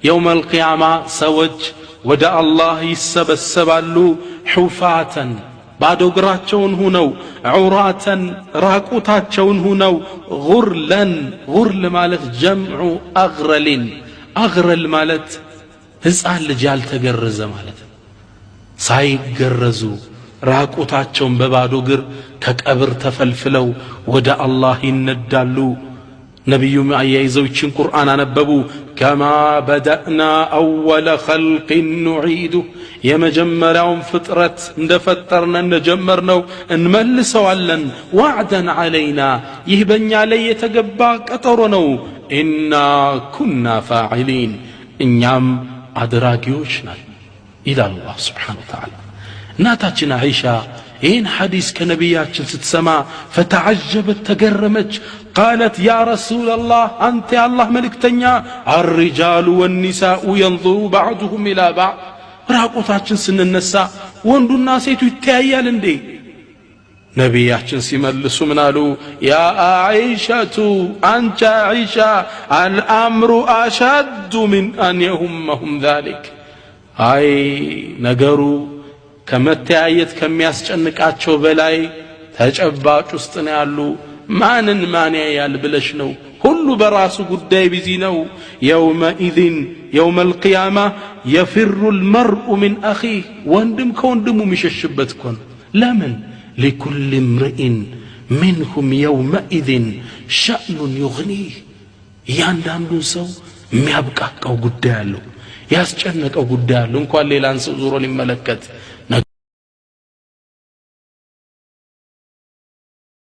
يوم القيامة سوج ودا الله يسبسبالو حفاة بعد اغراچون هونو عراة راقوتاچون هونو غرل مالت جمع اغرل مالت ህፃን ልጅ ያልተገረዘ ማለት ሳይገረዙ ራቁታቸውን በባዶ እግር ከቀብር ተፈልፍለው ወደ አላህ ይነዳሉ ነብዩ አያይዘው ይችን ቁርአን አነበቡ ከማ በደእና አወለ ኸልቅ ኑዒዱ የመጀመሪያውን ፍጥረት እንደፈጠርነ እንደጀመርነው እንመልሰዋለን ወዕደን ዐለይና ይህ በእኛ ላይ የተገባ ቀጠሮ ነው ኢና ኩና ፋዒሊን እኛም አድራጊዎች ነን ይላል አላህ Subhanahu Wa Ta'ala እናታችን አይሻ ይህን ሐዲስ ከነቢያችን ስትሰማ فتعجبت ተገረመች قالت يا رسول الله أنت يا الله ملكتኛ الرجال والنساء ينظر بعضهم إلى بعض ራቁታችን ስንነሳ ወንዱና ሴቱ ይተያያል እንዴ ነቢያችን ሲመልሱ ምን አሉ ያ አይሻቱ አንቺ አይሻ الامر اشد من ان يهمهم ذلك አይ ነገሩ ከመተያየት ከሚያስጨንቃቸው በላይ ተጨባጭ ውስጥ ነው ያሉ ማንን ማን ያያል ብለሽ ነው ሁሉ በራሱ ጉዳይ ቢዚ ነው يومئذ يوم القيامه يفر المرء من اخيه ወንድም ከወንድሙ የሚሸሽበት ኮን ለምን لكل امرئ منهم يومئذ شأن يغنيه ያንዳንዱ ሰው የሚያብቃቃው ጉዳይ አለው ያስጨነቀው ጉዳይ አለው እንኳን ሌላን ሰው ዞሮ ሊመለከት